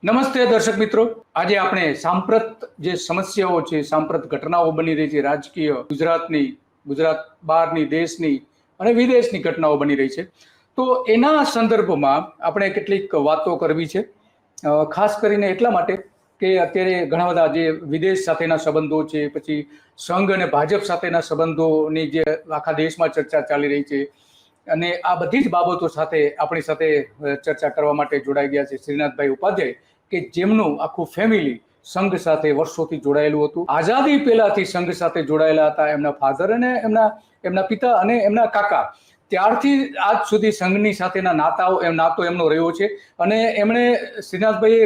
નમસ્તે દર્શક મિત્રો, આજે આપણે સાંપ્રત જે સમસ્યાઓ છે, સાંપ્રત ઘટનાઓ બની રહી છે, રાજકીય ગુજરાત બહારની, દેશની અને વિદેશની ઘટનાઓ બની રહી છે, તો એના સંદર્ભમાં આપણે કેટલીક વાતો કરવી છે. ખાસ કરીને એટલા માટે કે અત્યારે ઘણા બધા જે વિદેશ સાથેના સંબંધો છે, પછી સંઘ અને ભાજપ સાથેના સંબંધોની જે આખા દેશમાં ચર્ચા ચાલી રહી છે, અને આ બધી જ બાબતો સાથે આપણી સાથે ચર્ચા કરવા માટે જોડાઈ ગયા છે શ્રીનાથભાઈ ઉપાધ્યાય, કે જેમનું આખું ફેમિલી સંઘ સાથે વર્ષોથી જોડાયેલું હતું. આઝાદી પહેલાથી સંઘ સાથે જોડાયેલા હતા. એમના ફાધર અને એમના પિતા અને એમના કાકા ત્યારથી આજ સુધી સંઘની સાથેના નાતો એમનો રહ્યો છે. અને એમણે શ્રીનાથભાઈએ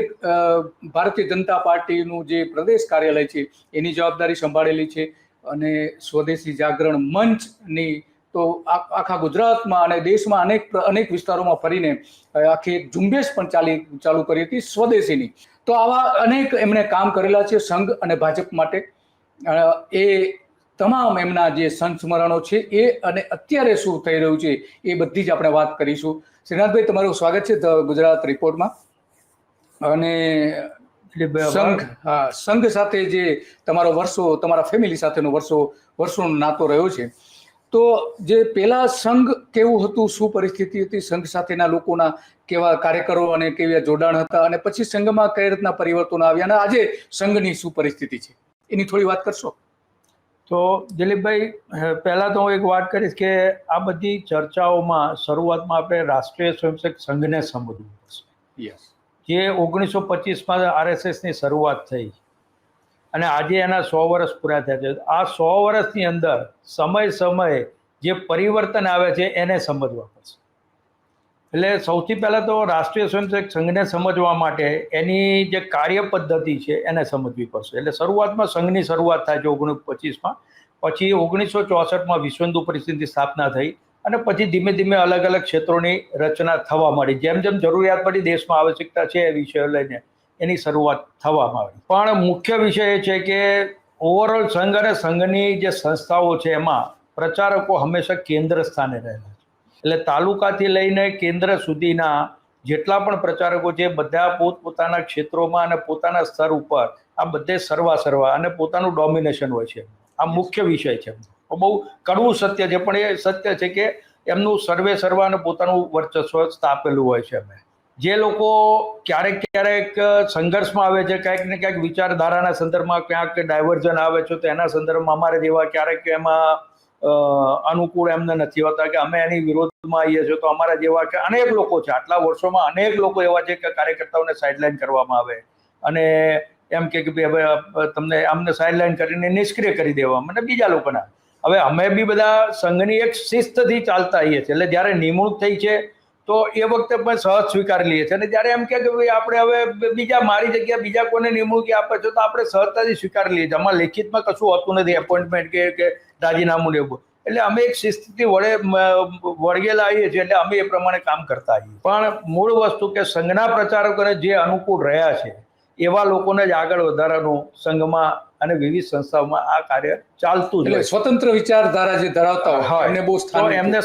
ભારતીય જનતા પાર્ટીનું જે પ્રદેશ કાર્યાલય છે એની જવાબદારી સંભાળેલી છે, અને સ્વદેશી જાગરણ મંચની તો આખા ગુજરાતમાં અને દેશમાં અનેક વિસ્તારોમાં ફરીને આખી એક ઝુંબેશ પણ ચાલુ કરી હતી સ્વદેશીની. તો આવા અનેક એમણે કામ કરેલા છે સંઘ અને ભાજપ માટે. એ તમામ એમના જે સંસ્મરણો છે એ અને અત્યારે શું થઈ રહ્યું છે એ બધી જ આપણે વાત કરીશું. શ્રીનાથભાઈ, તમારું સ્વાગત છે ધ ગુજરાત રિપોર્ટમાં. અને સંઘ સાથે જે તમારા ફેમિલી સાથેનો વર્ષોનો નાતો રહ્યો છે, તો જે પેલા સંઘ કેવું હતું, શું પરિસ્થિતિ હતી, સંઘ સાથેના લોકોના કેવા કાર્યકરો અને કેવા જોડાણ હતા, અને પછી સંઘમાં કઈ રીતના પરિવર્તનો આવ્યા, અને આજે સંઘની શું પરિસ્થિતિ છે, એની થોડી વાત કરશો? તો દિલીપભાઈ, પહેલા તો હું એક વાત કરીશ કે આ બધી ચર્ચાઓમાં શરૂઆતમાં આપણે રાષ્ટ્રીય સ્વયંસેવક સંઘને સમજવું પડશે. યસ. જે 1925માં RSSની શરૂઆત થઈ અને આજે એના 100 વર્ષ પૂરા થયા છે. આ 100 વર્ષની અંદર સમયે જે પરિવર્તન આવે છે એને સમજવા પડશે. એટલે સૌથી પહેલાં તો રાષ્ટ્રીય સ્વયંસેવક સંઘને સમજવા માટે એની જે કાર્ય પદ્ધતિ છે એને સમજવી પડશે. એટલે શરૂઆતમાં સંઘની શરૂઆત થાય છે 1925માં, પછી 1964માં વિશ્વ હિન્દુ પરિષદની સ્થાપના થઈ, અને પછી ધીમે ધીમે અલગ અલગ ક્ષેત્રોની રચના થવા માંડી. જેમ જેમ જરૂરિયાત પડી, દેશમાં આવશ્યકતા છે એ વિષયો લઈને એની શરૂઆત થવામાં આવી. પણ મુખ્ય વિષય એ છે કે ઓવરઓલ સંઘ અને સંઘની જે સંસ્થાઓ છે એમાં પ્રચારકો હંમેશા કેન્દ્ર સ્થાને રહેલા છે. એટલે તાલુકાથી લઈને કેન્દ્ર સુધીના જેટલા પણ પ્રચારકો છે બધા પોતપોતાના ક્ષેત્રોમાં અને પોતાના સ્તર ઉપર આ બધે સર્વા અને પોતાનું ડોમિનેશન હોય છે. આ મુખ્ય વિષય છે. બહુ કડવું સત્ય છે, પણ એ સત્ય છે કે એમનું સર્વા અને પોતાનું વર્ચસ્વ સ્થાપેલું હોય છે. જે લોકો ક્યારેક સંઘર્ષમાં આવે છે, ક્યાંક ને ક્યાંક વિચારધારાના સંદર્ભમાં ક્યાંક ડાયવર્ઝન આવે છે, તો એના સંદર્ભમાં અમારે જેવા ક્યારેક એમાં અનુકૂળ એમને નથી હોતા કે અમે એની વિરોધમાં આવીએ છીએ. તો અમારા જેવા કે અનેક લોકો છે, આટલા વર્ષોમાં અનેક લોકો એવા છે કે કાર્યકર્તાઓને સાઇડલાઇન કરવામાં આવે અને એમ કે હવે તમને અમને સાઇડલાઇન કરીને નિષ્ક્રિય કરી દેવામાં, અને બીજા લોકોના. હવે અમે બી બધા સંઘની એક શિસ્તથી ચાલતા આવીએ છીએ. એટલે જ્યારે નિમણૂક થઈ છે તો એ વખતે પણ સહજ સ્વીકારી લઈએ છીએ, અને જ્યારે એમ કે ભાઈ આપણે હવે મારી જગ્યાએ બીજા કોઈને નિમણૂકી આપે છે તો આપણે સહજતાથી સ્વીકારી લઈએ છીએ. આમાં લેખિતમાં કશું હોતું નથી, એપોઇન્ટમેન્ટ કે રાજીનામું લેવું. એટલે અમે એક શિસ્તથી વળગેલા આવીએ છીએ, એટલે અમે એ પ્રમાણે કામ કરતા આવીએ. પણ મૂળ વસ્તુ કે સંઘના પ્રચારકોને જે અનુકૂળ રહ્યા છે એવા લોકોને જ આગળ વધારવાનું સંઘમાં અને વિવિધ સંસ્થાઓમાં આ કાર્ય ચાલતું જ. સ્વતંત્ર વિચારધારા જે ધરાવતા હોય એમને બહુ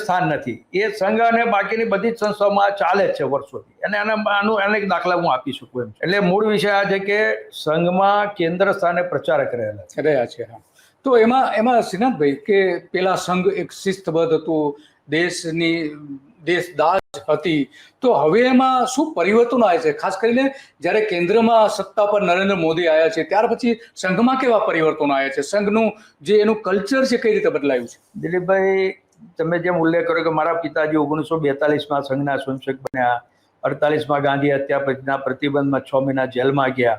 સ્થાન નથી. એ સંઘ અને બાકીની બધી જ સંસ્થાઓમાં ચાલે જ છે વર્ષોથી, અને આનું અનેક દાખલા હું આપી શકું એમ. એટલે મૂળ વિષય આ છે કે સંઘમાં કેન્દ્ર સ્થાને પ્રચારક રહ્યા છે. તો એમાં શ્રીનાથભાઈ, કે પેલા સંઘ એક શિસ્તબદ્ધ હતું, દેશદાઝ હતી, તો હવે એમાં શું પરિવર્તન આવે છે? ખાસ કરીને જ્યારે કેન્દ્રમાં સત્તા પર નરેન્દ્ર મોદી આવ્યા છે ત્યાર પછી સંઘમાં કેવા પરિવર્તનો આવ્યા છે? સંઘનું જે એનું કલ્ચર છે કઈ રીતે બદલાયું છે? દિલીપભાઈ, તમે જેમ ઉલ્લેખ કર્યો કે મારા પિતાજી 1942માં સંઘના સ્વયંસેવક બન્યા, 48માં ગાંધી હત્યા પછીના પ્રતિબંધમાં 6 મહિના જેલમાં ગયા.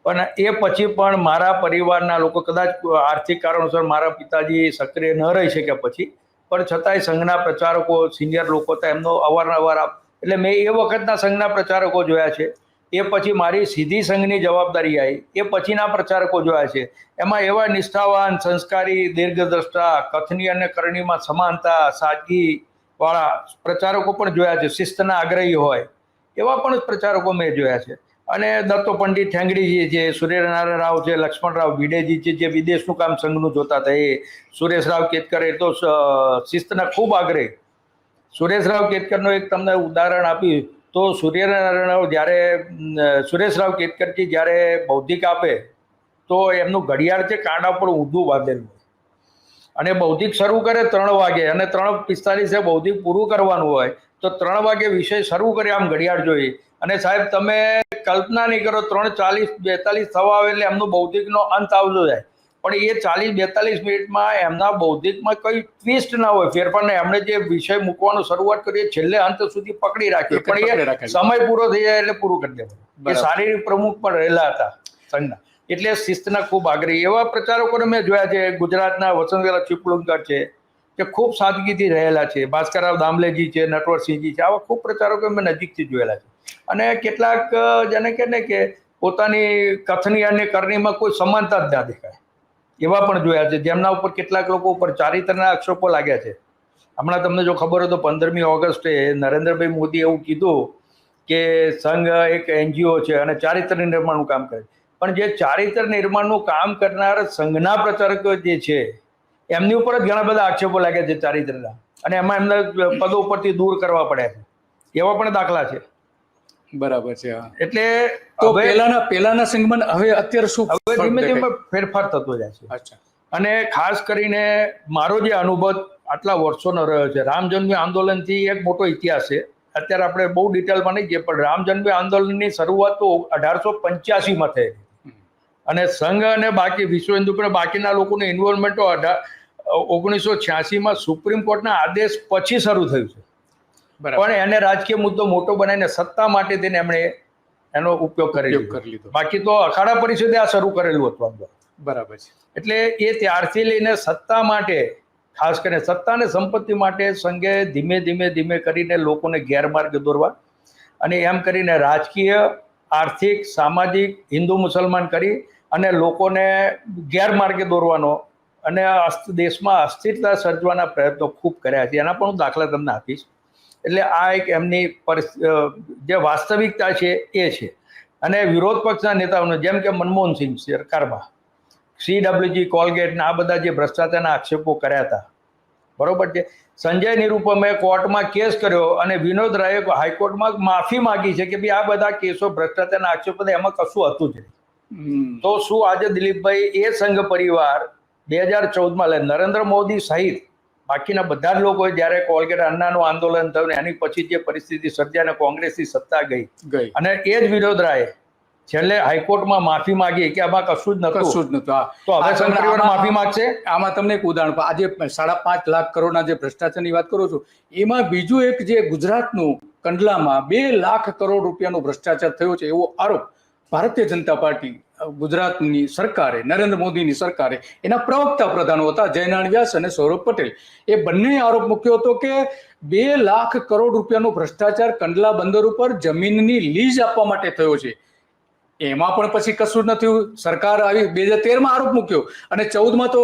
પણ એ પછી પણ મારા પરિવારના લોકો, કદાચ આર્થિક કારણોસર મારા પિતાજી સક્રિય ન રહી શક્યા પછી, પણ છતાંય સંઘના પ્રચારકો, સિનિયર લોકો હતા, એમનો અવારનવાર એટલે મેં એ વખતના સંઘના પ્રચારકો જોયા છે. એ પછી મારી સીધી સંઘની જવાબદારી આવી, એ પછીના પ્રચારકો જોયા છે. એમાં એવા નિષ્ઠાવાન, સંસ્કારી, દીર્ઘદ્રષ્ટા, કથની અને કરણીમાં સમાનતા, સાદગીવાળા પ્રચારકો પણ જોયા છે. શિસ્તના આગ્રહી હોય એવા પણ પ્રચારકો મેં જોયા છે. અને દત્તો પંડિત ઠેંગડીજી છે, સૂર્યનારાયણ રાવ છે, લક્ષ્મણરાવ ભીડેજી છે, જે વિદેશનું કામ સંઘનું જોતા હતા. એ સુરેશરાવ કેતકર, એ તો શિસ્તના ખૂબ આગ્રહી. સુરેશરાવ કેતકરનું એક તમને ઉદાહરણ આપ્યું તો સૂર્યનારાયણ રાવ જ્યારે સુરેશ રાવ કેતકરજી જ્યારે બૌદ્ધિક આપે તો એમનું ઘડિયાળ છે કાંડા પર ઊંધું બાંધેલું અને બૌદ્ધિક શરૂ કરે 3 વાગે અને 3:45 બૌદ્ધિક પૂરું કરવાનું હોય તો 3 વાગે વિષય શરૂ કરે આમ ઘડિયાળ જોઈ અને સાહેબ તમે કલ્પના નહીં કરો 3:40-42 થવા આવે એટલે એમનું બૌદ્ધિકનો અંત આવતો જાય પણ એ 40-42 મિનિટમાં એમના બૌદ્ધિકમાં કોઈ ટ્વિસ્ટ ના હોય ફેરફાર નહીં. એમણે જે વિષય મૂકવાનું શરૂઆત કરી એ છેલ્લે અંત સુધી પકડી રાખ્યો પણ એ સમય પૂરો થઈ જાય એટલે પૂરું કરી દેવાનું. એ શારીરિક પ્રમુખ પણ રહેલા હતા સંઘના એટલે શિસ્તના ખૂબ આગ્રહી એવા પ્રચારકોને મેં જોયા છે. ગુજરાતના વસંતવેલા ચીપળુંકર છે કે ખૂબ સાદગીથી રહેલા છે, ભાસ્કરરાવ દામલેજી છે, નટવરસિંહજી છે, આવા ખૂબ પ્રચારકો મેં નજીકથી જોયેલા છે. અને કેટલાક જેને કહે ને કે પોતાની કથની અને કરણીમાં કોઈ સમાનતા જ ના દેખાય એવા પણ જોયા છે જેમના ઉપર કેટલાક લોકો ઉપર ચારિત્રના આક્ષેપો લાગ્યા છે. હમણાં તમને જો ખબર હોય તો 15મી ઓગસ્ટે નરેન્દ્રભાઈ મોદી એવું કીધું કે સંઘ એક NGO છે અને ચારિત્ર નિર્માણનું કામ કરે પણ જે ચારિત્ર નિર્માણનું કામ કરનાર સંઘના પ્રચારકો જે છે એમની ઉપર જ ઘણા બધા આક્ષેપો લાગ્યા છે ચારિત્રના અને એમાં એમના પદો ઉપરથી દૂર કરવા પડ્યા છે એવા પણ દાખલા છે. બરાબર છે. એટલે તો પહેલાના સંઘમાં હવે અત્યારે શું હવે ધીમે ધીમે ફેરફાર થતો જાય છે. અચ્છા. અને ખાસ કરીને મારો જે અનુભવ આટલા વર્ષોનો રહ્યો છે રામ જન્મ આંદોલનથી એક મોટો ઇતિહાસ છે. અત્યારે આપણે બહુ ડિટેલમાં નહીં જઈએ પણ રામ જન્મ આંદોલનની શરૂઆત તો 1885માં થઈ અને સંઘ અને બાકી વિશ્વ હિન્દુ પણ બાકીના લોકોનું ઇન્વોલ્વમેન્ટ 1986માં સુપ્રીમ કોર્ટના આદેશ પછી શરૂ થયું છે. પણ એને રાજકીય મુદ્દો મોટો બનાવીને સત્તા માટે તેને એમણે એનો ઉપયોગ કરી લીધો. બાકી તો અખાડા પરિષદે આ શરૂ કરેલું હતું. બરાબર છે. એટલે એ ત્યારથી લઈને સત્તા માટે ખાસ કરીને સત્તા અને સંપત્તિ માટે સંઘે ધીમે કરીને લોકોને ગેરમાર્ગે દોરવા અને એમ કરીને રાજકીય આર્થિક સામાજિક હિન્દુ મુસલમાન કરી અને લોકોને ગેરમાર્ગે દોરવાનો અને દેશમાં અસ્થિરતા સર્જવાના પ્રયત્નો ખૂબ કર્યા છે. એના પણ હું દાખલા તમને આપીશ. એટલે આ એક એમની જે વાસ્તવિકતા છે એ છે. અને વિરોધ પક્ષના નેતાઓને જેમ કે મનમોહનસિંહ સરકારમાં CWG કોલગેટ ને આ બધા જે ભ્રષ્ટાચારના આક્ષેપો કર્યા હતા બરોબર છે. સંજય નિરૂપમે કોર્ટમાં કેસ કર્યો અને વિનોદ રાયે હાઈકોર્ટમાં માફી માંગી છે કે ભાઈ આ બધા કેસો ભ્રષ્ટાચારના આક્ષેપો એમાં કશું હતું જ નહીં. તો શું આજે દિલીપભાઈ એ સંઘ પરિવાર 2014માં નરેન્દ્ર મોદી સહિત બાકીના બધા જ લોકો જ્યારે કોલગેટ અન્નાનું આંદોલન થયું ને એની પછી જે પરિસ્થિતિ સર્જાઈ અને કોંગ્રેસની સત્તા ગઈ અને એ જ વિનોદ રાય છેલ્લે હાઈકોર્ટમાં માફી માંગી કે આમાં કશું જ નતું. તો હવે સંઘ પરિવાર માફી માંગશે. આમાં તમને એક ઉદાહરણ આજે 5.5 લાખ કરોડના જે ભ્રષ્ટાચારની વાત કરો છો એમાં બીજું એક જે ગુજરાતનું કંડલામાં 2 લાખ કરોડ રૂપિયાનો ભ્રષ્ટાચાર થયો છે એવો આરોપ ભારતીય જનતા પાર્ટી ગુજરાતની સરકારે નરેન્દ્ર મોદીની સરકારે એના પ્રવક્તા પ્રધાનો હતા જયનારાયણ વ્યાસ અને સૌરભ પટેલ એ બંને આરોપ મૂક્યો હતો કે 2 લાખ કરોડ રૂપિયાનો ભ્રષ્ટાચાર કંડલા બંદર ઉપર જમીનની લીઝ આપવા માટે થયો છે. એમાં પણ પછી કશું નથી. સરકાર આવી 2013માં આરોપ મૂક્યો અને 14માં તો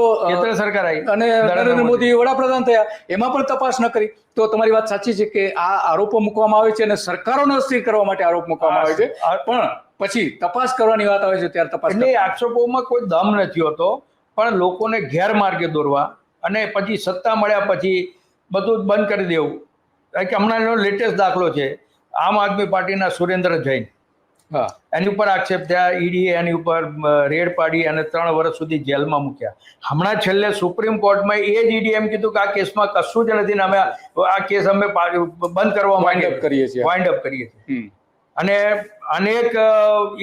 સરકાર આવી અને નરેન્દ્ર મોદી વડાપ્રધાન થયા એમાં પણ તપાસ ન કરી. તો તમારી વાત સાચી છે કે આ આરોપો મૂકવામાં આવે છે અને સરકારોને અસ્થિર કરવા માટે આરોપ મૂકવામાં આવે છે પણ પછી તપાસ કરવાની વાત આવે છે ત્યારે તપાસ એટલે આક્ષેપોમાં કોઈ દમ નથી હોતો પણ લોકોને ગેરમાર્ગે દોરવા અને પછી સત્તા મળ્યા પછી બધું જ બંધ કરી દેવું. કે હમણાં લેટેસ્ટ દાખલો છે આમ આદમી પાર્ટીના સુરેન્દ્ર જૈન એની ઉપર આક્ષેપ થયા. ઈડીએ એની ઉપર રેડ પાડી અને 3 વર્ષ સુધી જેલમાં મૂક્યા. હમણાં છેલ્લે સુપ્રીમ કોર્ટમાં એ જ ઈડી એમ કીધું કે આ કેસમાં કશું જ નથી ને અમે આ કેસ અમે બંધ કરવા વાઇન્ડ અપ કરીએ છીએ. અને અનેક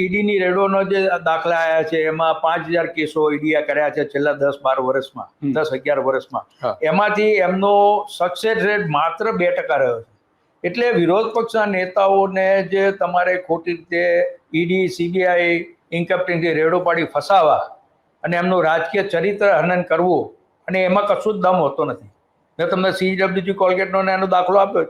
ઈડીની રેડોનો જે દાખલા આવ્યા છે એમાં 5000 કેસો ઈડીએ કર્યા છે છેલ્લા 10-12 વર્ષમાં 10-11 વર્ષમાં. એમાંથી એમનો સક્સેસ રેટ માત્ર 2% રહ્યો છે. એટલે વિરોધ પક્ષના નેતાઓને જે તમારે ખોટી રીતે ઈડી CBI ઇન્કમ ટેક્સની રેડો પાડી ફસાવા અને એમનું રાજકીય ચરિત્ર હનન કરવું અને એમાં કશું જ દમ હોતો નથી. મેં તમને CWG કોલગેટનો એનો દાખલો આપ્યો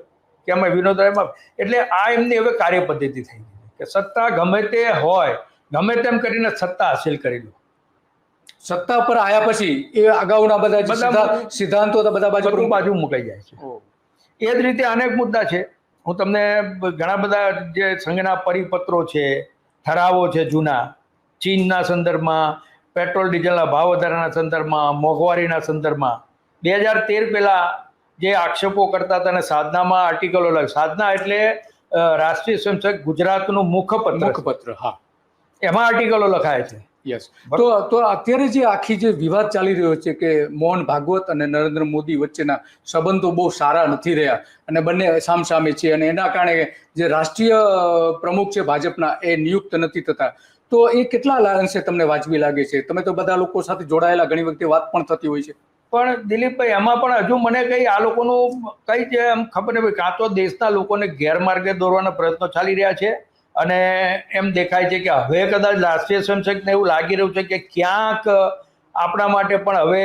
કે અમે વિનોદ રાયમાં. એટલે આ એમની હવે કાર્ય પદ્ધતિ થઈ ગઈ કે સત્તા ગમે તે હોય ગમે તેમ કરીને સત્તા હાસિલ કરી લો. સત્તા પર આવ્યા પછી એ અગાઉના બધા સિદ્ધાંતો બધા બાજુ મુકાઈ જાય છે. એ જ રીતે અનેક મુદ્દા છે. હું તમને ઘણા બધા જે સંઘના પરિપત્રો છે ઠરાવો છે જૂના ચીનના સંદર્ભમાં પેટ્રોલ ડીઝલના ભાવ વધારાના સંદર્ભમાં મોંઘવારીના સંદર્ભમાં 2013 પહેલા જે આક્ષેપો કરતા હતા અને સાધનામાં આર્ટિકલો સાધના એટલે રાષ્ટ્રીય સ્વયંસેવક ગુજરાતનું મુખપત્ર, હા, એમાં આર્ટિકલો લખાય છે. યસ. તો અત્યારે જે આખી જે વિવાદ ચાલી રહ્યો છે કે મોહન ભાગવત અને નરેન્દ્ર મોદી વચ્ચેના સંબંધો બહુ સારા નથી રહ્યા અને બંને સામસામે છે, અને એના કારણે જે રાષ્ટ્રીય પ્રમુખ છે ભાજપના એ નિયુક્ત નથી થતા, તો એ કેટલા અંશે તમને વાજબી લાગે છે? તમે તો બધા લોકો સાથે જોડાયેલા, ઘણી વખતે વાત પણ થતી હોય છે. પણ દિલીપભાઈ, એમાં પણ હજુ મને કઈ આ લોકોનું કઈ છે એમ ખબર નહીં. કાં તો દેશના લોકોને ગેરમાર્ગે દોરવાના પ્રયત્નો ચાલી રહ્યા છે, અને એમ દેખાય છે કે હવે કદાચ રાષ્ટ્રીય સ્વયંસેવકને એવું લાગી રહ્યું છે કે ક્યાંક આપણા માટે પણ હવે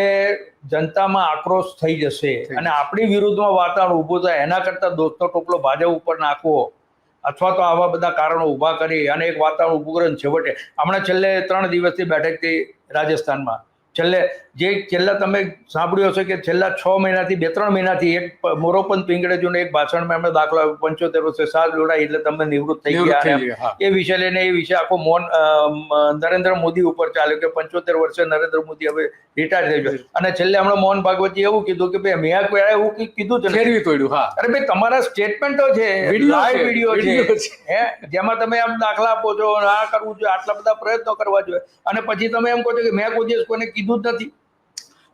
જનતામાં આક્રોશ થઈ જશે અને આપણી વિરુદ્ધમાં વાતાવરણ ઊભું થાય, એના કરતાં દોસ્તનો ટોપલો ભાજપ ઉપર નાખવો અથવા તો આવા બધા કારણો ઊભા કરી અને એક વાતાવરણ ઊભું કરે. છેવટે હમણાં છેલ્લે 3 દિવસથી બેઠક થઈ રાજસ્થાનમાં. છેલ્લા તમે સાંભળ્યું હશે કે છેલ્લા 6 મહિનાથી 2-3 મહિનાથી એક મોરોપંત પિંગળેજીનો એક ભાષણમાં એમણે દાખલો આપ્યો, 75 વર્ષે સાથ જોડાઈ એટલે તમે નિવૃત્ત થઈ ગયા. એ વિષય લઈને એ વિષય આખો નરેન્દ્ર મોદી ઉપર ચાલ્યો કે 75 વર્ષે નરેન્દ્ર મોદી હવે રિટાયર થઈ ગયો. અને છેલ્લે હમણાં મોહન ભાગવતજી એવું કીધું કે ભાઈ મેં કોઈ એવું કીધું છે, ફેરવી તોડ્યું. અરે ભાઈ, તમારા સ્ટેટમેન્ટો છે, લાઈવ વિડીયો છે, જેમાં તમે આમ દાખલા આપો છો, આ કરવું જોઈએ, આટલા બધા પ્રયત્નો કરવા જોઈએ, અને પછી તમે એમ કહો છો કે મેં કોઈ દિવસ કોઈને કીધું જ નથી.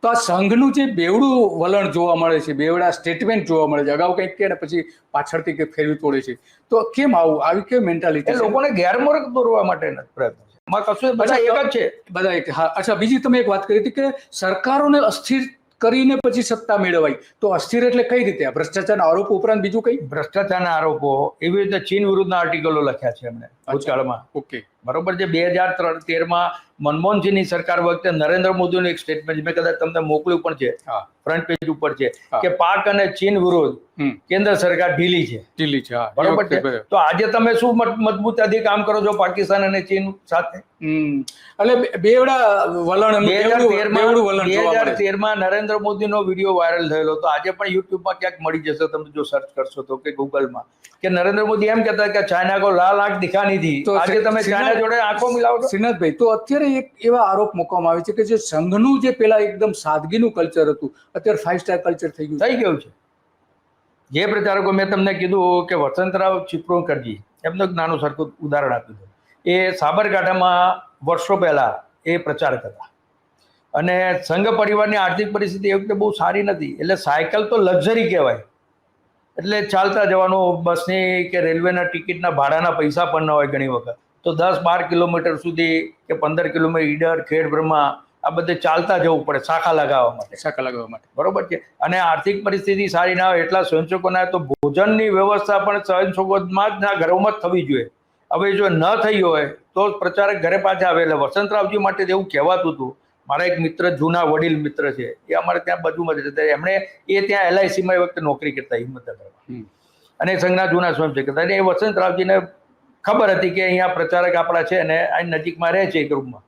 તો આ સંઘનું જે બેવડું વલણ જોવા મળે છે, બેવડા સ્ટેટમેન્ટ જોવા મળે છે, અગાઉ કંઈક કે ને પછી પાછળથી કે ફેરવી તોડે છે, તો કેમ આવી કેવી મેન્ટાલિટી? લોકોને ગેરમાર્ગ દોરવા માટેના પ્રયત્ન છે, એમાં કશું બધા એક જ છે, બધા એક. હા, અચ્છા, બીજી તમે એક વાત કરી હતી કે સરકારોને અસ્થિર કરીને પછી સત્તા મેળવાય, તો અસ્થિર એટલે કઈ રીતે? ભ્રષ્ટાચારના આરોપો ઉપરાંત બીજું કઈ? ભ્રષ્ટાચારના આરોપો, એવી રીતે ચીન વિરુદ્ધના આર્ટિકલો લખ્યા છે એમણે ભૂતકાળમાં. ઓકે, બરોબર છે. 2013માં મનમોહનસિંહની સરકાર વખતે નરેન્દ્ર મોદીનું એક સ્ટેટમેન્ટ મેં કદાચ તમને મોકલ્યું પણ છે, ફ્રન્ટ પેજ ઉપર છે, કે પાક અને ચીન વિરુદ્ધ કેન્દ્ર સરકાર ઢીલી છે. બરોબર છે. તો આજે તમે શું મજબૂતાથી કામ કરો છો પાકિસ્તાન અને ચીન સાથે? એટલે બેવડા વલણ. 2013માં નરેન્દ્ર મોદીનો વિડીયો વાયરલ થયેલો, તો આજે પણ યુટ્યુબમાં ક્યાંક મળી જશે, તમે જો સર્ચ કરશો તો, કે ગૂગલમાં, કે નરેન્દ્ર મોદી એમ કહેતા કે ચાઇના કો લાલ આંખ દિખાની થી. તો આજે તમે ચાઇના જોડે આંખો મિલાવો છો. શ્રીનાથભાઈ, તો અત્યારે એક એવા આરોપ મૂકવામાં આવે છે કે જે સંઘનું જે પેલા એકદમ સાદગીનું કલ્ચર હતું, અત્યારે 5 સ્ટાર કલ્ચર થઈ ગયું છે. જે પ્રચારકો મેં તમને કીધું કે વસંતરાવ ચિપળુણકરજી, એમનું એક નાનું સરખું ઉદાહરણ આપ્યું હતું. એ સાબરકાંઠામાં વર્ષો પહેલા એ પ્રચારક હતા, અને સંઘ પરિવારની આર્થિક પરિસ્થિતિ એ વખતે બહુ સારી નથી, એટલે સાયકલ તો લક્ઝરી કહેવાય, એટલે ચાલતા જવાનું, બસની કે રેલવેના ટિકિટના ભાડાના પૈસા પણ ન હોય ઘણી વખત, તો 10-12 કિલોમીટર સુધી કે 15 કિલોમીટર ઈડર, ખેડબ્રહ્મા, આ બધે ચાલતા જવું પડે શાખા લગાવવા માટે. બરોબર છે. અને આર્થિક પરિસ્થિતિ સારી ના હોય એટલા સ્વયંસેવકોના, તો ભોજનની વ્યવસ્થા પણ સ્વયંસેવકોમાં જ ના ઘરોમાં જ થવી જોઈએ. હવે જો ન થઈ હોય તો પ્રચારક ઘરે પાછા આવે. એટલે વસંતરાવજી માટે એવું કહેવાતું હતું. મારા એક મિત્ર, જૂના વડીલ મિત્ર છે, એ અમારે ત્યાં બાજુમાં જ રહેતા, એમણે ત્યાં LICમાં એ વખતે નોકરી કરતા હિંમતનગરમાં, અને સંઘના જૂના સ્વયંસેવક હતા. અને એ વસંતરાવજીને ખબર હતી કે અહીંયા પ્રચારક આપણા છે અને અહીં નજીકમાં રહે છે એક રૂમમાં.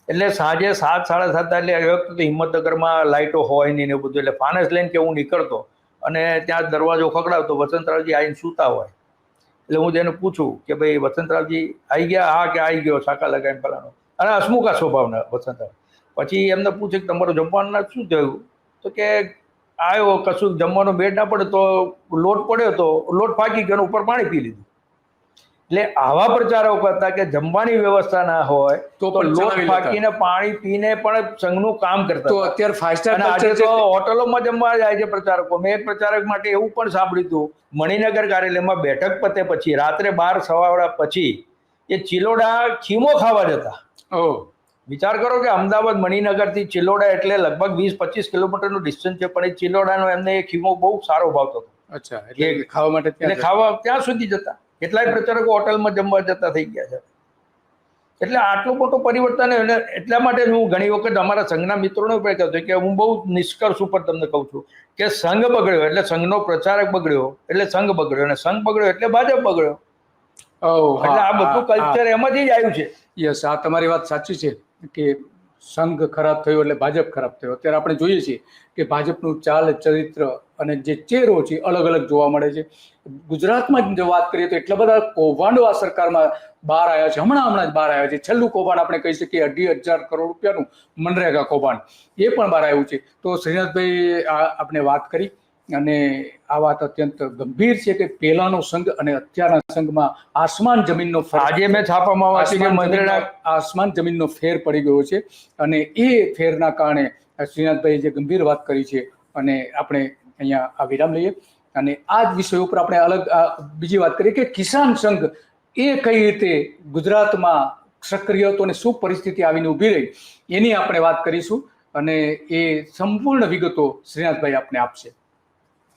એટલે સાંજે 7-7:30 એટલે એ વખતે હિંમતનગરમાં લાઇટો હોય નહીં ને બધું, એટલે ફાનસ લઈને કે હું નીકળતો અને ત્યાં દરવાજો ખખડાવતો, વસંતરાવજી આવીને સૂતા હોય. એટલે હું તેને પૂછું કે ભાઈ વસંતરાવજી આવી ગયા? હા, કે આવી ગયો, શાખા લગાવીને ફલાણો. અને હસમુખા સ્વભાવના વસંતરાવ. પછી એમને પૂછે કે તમારું જમવાનું શું થયું? તો કે આવ્યો, કશું જમવાનો બેડ ના પડે તો લોટ પડ્યો, તો લોટ ફાકી ગયો, ઉપર પાણી પી લીધું. એટલે આવા પ્રચારકો હતા કે જમવાની વ્યવસ્થા ના હોય તો લોટ ફાકીને પાણી પીને પણ સંઘનું કામ કરતા. તો અત્યારે 5 સ્ટાર આજે તો હોટલોમાં જમવા જાય છે પ્રચારકો. મેં એક પ્રચારક માટે એવું પણ સાંભળ્યું હતું, મણિનગર કાર્યાલયમાં બેઠક પતે પછી રાત્રે 12-12 પછી એ ચિલોડા ખીમો ખાવા જતા. વિચાર કરો કે અમદાવાદ મણિનગરથી ચિલોડા એટલે લગભગ 20-25 કિલોમીટરનું ડિસ્ટન્સ છે, પણ એ ચિલોડાનો એમને એ ખીમો બહુ સારો ભાવતો હતો. અચ્છા, એટલે ખાવા માટે, એટલે ખાવા ત્યાં સુધી જતા. કેટલાય પ્રચારકો હોટલમાં જમવા જતા થઈ ગયા છે. એટલે આટલું મોટું પરિવર્તન. એટલા માટે હું ઘણી વખત અમારા સંઘના મિત્રોને પણ કહેતો કે હું બહુ નિષ્કર્ષ ઉપર તમને કહું છું કે સંઘ બગડ્યો એટલે સંઘનો પ્રચારક બગડ્યો, એટલે સંઘ બગડ્યો, અને સંઘ બગડ્યો એટલે ભાજપ બગડ્યો. એટલે આ બધું કલ્ચર એમાંથી જ આવ્યું છે. યસ, આ તમારી વાત સાચી છે કે સંઘ ખરાબ થયો એટલે ભાજપ ખરાબ થયો. અત્યારે આપણે જોઈએ છીએ કે ભાજપનું ચાલ ચરિત્ર અને જે ચહેરો છે અલગ અલગ જોવા મળે છે. ગુજરાતમાં જો વાત કરીએ તો એટલા બધા કૌભાંડો આ સરકારમાં બહાર આવ્યા છે, હમણાં જ બહાર આવ્યા છે. છેલ્લું કૌભાંડ આપણે કહી શકીએ 2,500 કરોડ રૂપિયાનું મનરેગા કૌભાંડ, એ પણ બહાર આવ્યું છે. તો શ્રીનાથભાઈ આપણે વાત કરી અને આ વાત અત્યંત ગંભીર છે કે પહેલાનો સંઘ અને અત્યારના સંઘમાં આસમાન જમીનનો ફરક આજે મેં છાપામાં વાંચ્યું કે મંત્રીના આસમાન જમીનનો ફેર પડી ગયો છે અને એ ફેરના કારણે શ્રીનાથભાઈ જે ગંભીર વાત કરી છે અને આપણે અહીંયા આ વિરામ લઈએ અને આ જ વિષય ઉપર આપણે અલગ બીજી વાત કરીએ કે કિસાન સંઘ એ કઈ રીતે ગુજરાતમાં સક્રિય હતો અને શું પરિસ્થિતિ આવીને ઊભી રહી એની આપણે વાત કરીશું અને એ સંપૂર્ણ વિગતો શ્રીનાથભાઈ આપને આપશે.